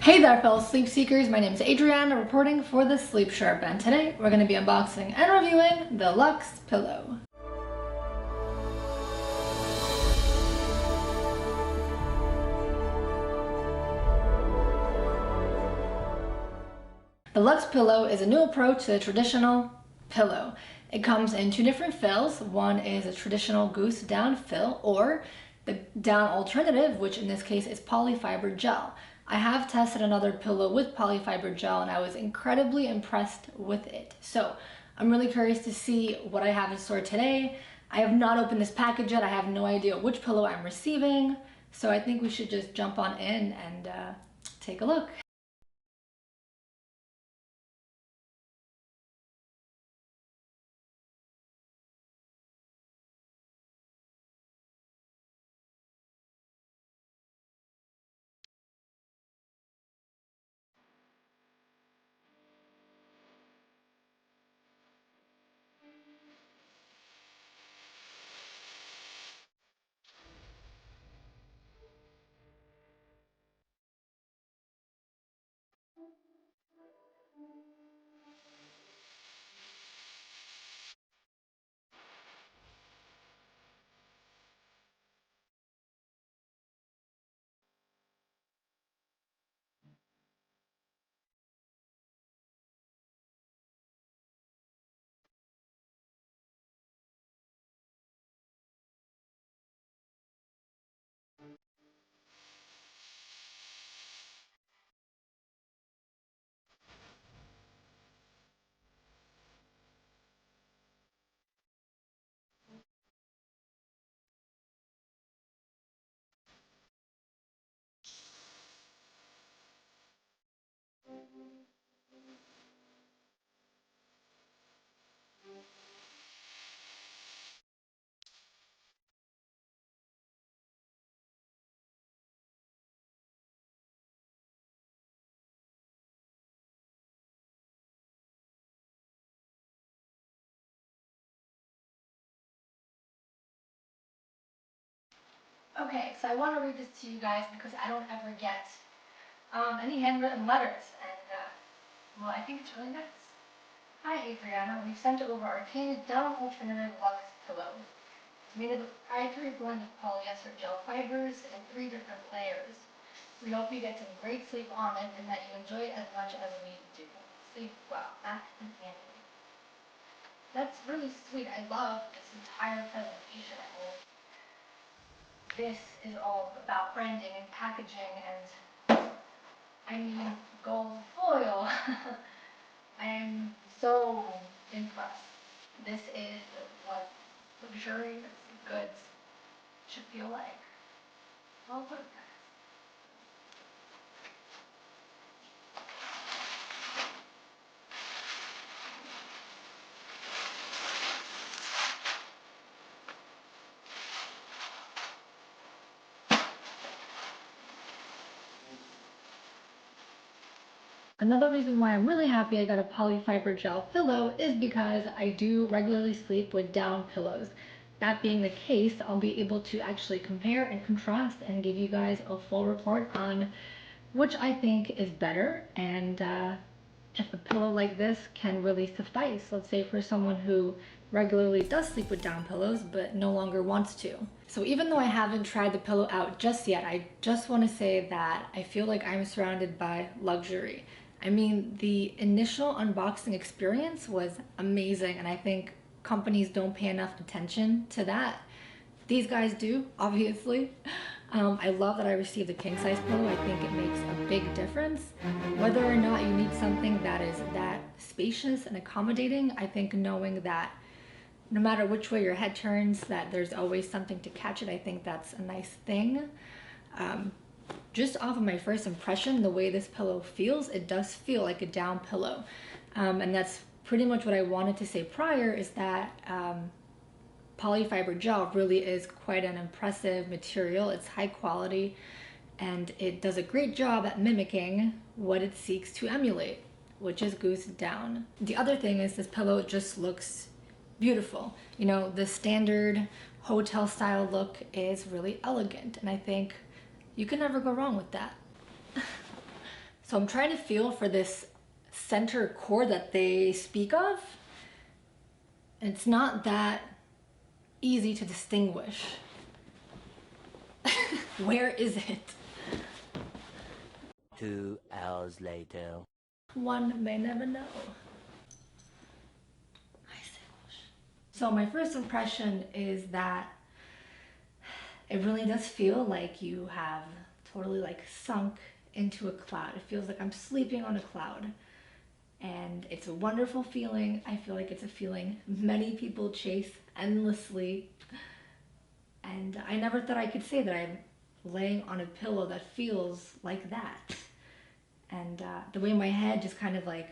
Hey there fellow sleep seekers, my name is Adriana reporting for the Sleep Sherpa, and today we're going to be unboxing and reviewing the Luxe pillow. The Luxe pillow is a new approach to the traditional pillow. It comes in two different fills. One is a traditional goose down fill, or the down alternative, which in this case is polyfiber gel. I have tested another pillow with polyfiber gel and I was incredibly impressed with it. So I'm really curious to see what I have in store today. I have not opened this package yet. I have no idea which pillow I'm receiving. So I think we should just jump on in and take a look. Okay, so I want to read this to you guys because I don't ever get any handwritten letters, and well, I think it's really nice. Hi Adriana, we've sent over our painted down alternative Luxe pillow. It's made of a proprietary blend of polyester gel fibers in 3 different layers. We hope you get some great sleep on it and that you enjoy it as much as we do. Sleep well, back and handy. That's really sweet. I love this entire presentation. This is all about branding and packaging and, I mean, gold foil. I am so impressed. This is what luxurious goods should feel like. Well, look, guys. Another reason why I'm really happy I got a polyfiber gel pillow is because I do regularly sleep with down pillows. That being the case, I'll be able to actually compare and contrast and give you guys a full report on which I think is better, and if a pillow like this can really suffice, let's say for someone who regularly does sleep with down pillows but no longer wants to. So even though I haven't tried the pillow out just yet, I just want to say that I feel like I'm surrounded by luxury. I mean, the initial unboxing experience was amazing, and I think companies don't pay enough attention to that. These guys do, obviously. I love that I received a king size pillow. I think it makes a big difference. Whether or not you need something that is that spacious and accommodating, I think knowing that no matter which way your head turns, that there's always something to catch it, I think that's a nice thing. Just off of my first impression, the way this pillow feels, it does feel like a down pillow. And that's pretty much what I wanted to say prior, is that polyfiber gel really is quite an impressive material. It's high quality and it does a great job at mimicking what it seeks to emulate, which is goose down. The other thing is this pillow just looks beautiful. You know, the standard hotel style look is really elegant, and I think you can never go wrong with that. So I'm trying to feel for this center core that they speak of. It's not that easy to distinguish. Where is it? 2 hours later. One may never know. So my first impression is that it really does feel like you have totally like sunk into a cloud. It feels like I'm sleeping on a cloud. And it's a wonderful feeling. I feel like it's a feeling many people chase endlessly. And I never thought I could say that I'm laying on a pillow that feels like that. And the way my head just kind of like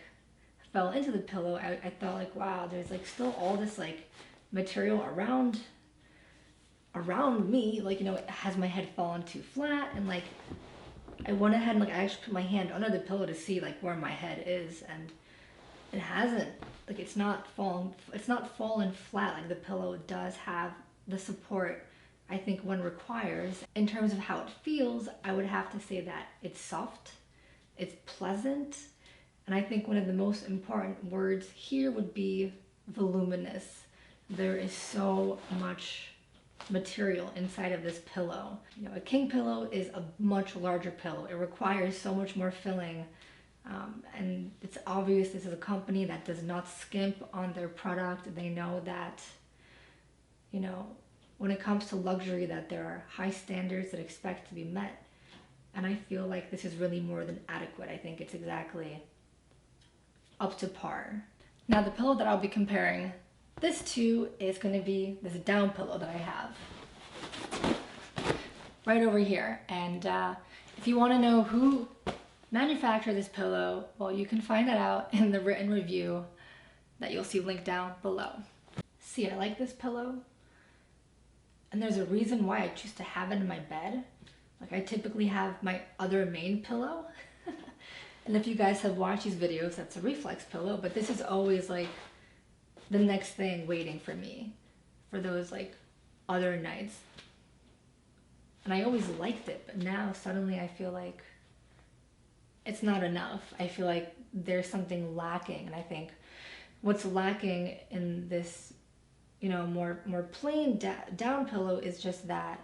fell into the pillow, I thought like, wow, there's like still all this like material around me, like, you know, has my head fallen too flat? And like I went ahead and like I actually put my hand under the pillow to see like where my head is, and it hasn't, like it's not fallen flat. Like the pillow does have the support I think one requires. In terms of how it feels, I would have to say that it's soft, it's pleasant, and I think one of the most important words here would be voluminous. There is so much material inside of this pillow. You know, a king pillow is a much larger pillow. It requires so much more filling. And it's obvious this is a company that does not skimp on their product. They know that, you know, when it comes to luxury, that there are high standards that expect to be met. And I feel like this is really more than adequate. I think it's exactly up to par. Now the pillow that I'll be comparing this to is going to be this down pillow that I have right over here. And if you want to know who manufactured this pillow, well, you can find that out in the written review that you'll see linked down below. See, I like this pillow, and there's a reason why I choose to have it in my bed. Like I typically have my other main pillow. And if you guys have watched these videos, that's a reflex pillow, but this is always like the next thing waiting for me for those like other nights. And I always liked it, but now suddenly I feel like it's not enough. I feel like there's something lacking, and I think what's lacking in this, you know, more plain down pillow is just that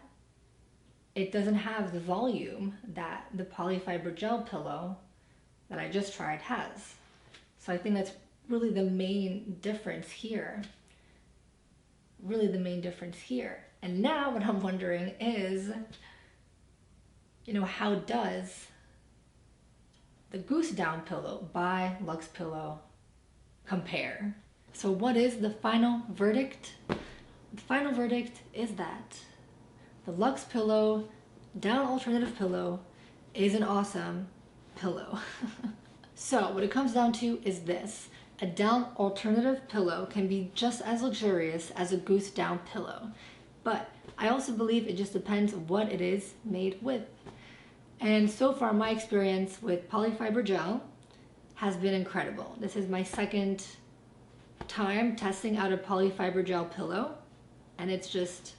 it doesn't have the volume that the polyfiber gel pillow that I just tried has. So I think that's really the main difference here. Really the main difference here. And now what I'm wondering is, you know, how does the Goose Down pillow by Luxe Pillow compare? So what is the final verdict? The final verdict is that the Luxe Pillow Down Alternative Pillow is an awesome pillow. So what it comes down to is this. A down alternative pillow can be just as luxurious as a Goose Down pillow, but I also believe it just depends what it is made with. And so far my experience with polyfiber gel has been incredible. This is my second time testing out a polyfiber gel pillow, and it's just,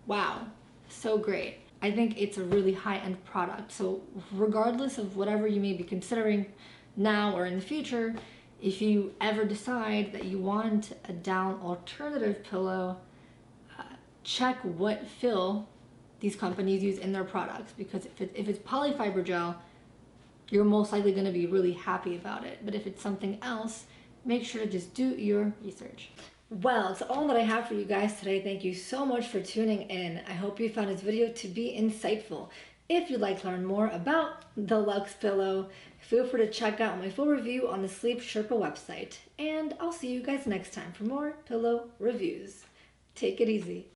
wow, so great. I think it's a really high-end product. So regardless of whatever you may be considering now or in the future, if you ever decide that you want a down alternative pillow, check what fill these companies use in their products, because if it's polyfiber gel, you're most likely going to be really happy about it. But if it's something else, make sure to just do your research. Well, it's all that I have for you guys today. Thank you so much for tuning in. I hope you found this video to be insightful. If you'd like to learn more about the Luxe pillow, feel free to check out my full review on the Sleep Sherpa website. And I'll see you guys next time for more pillow reviews. Take it easy.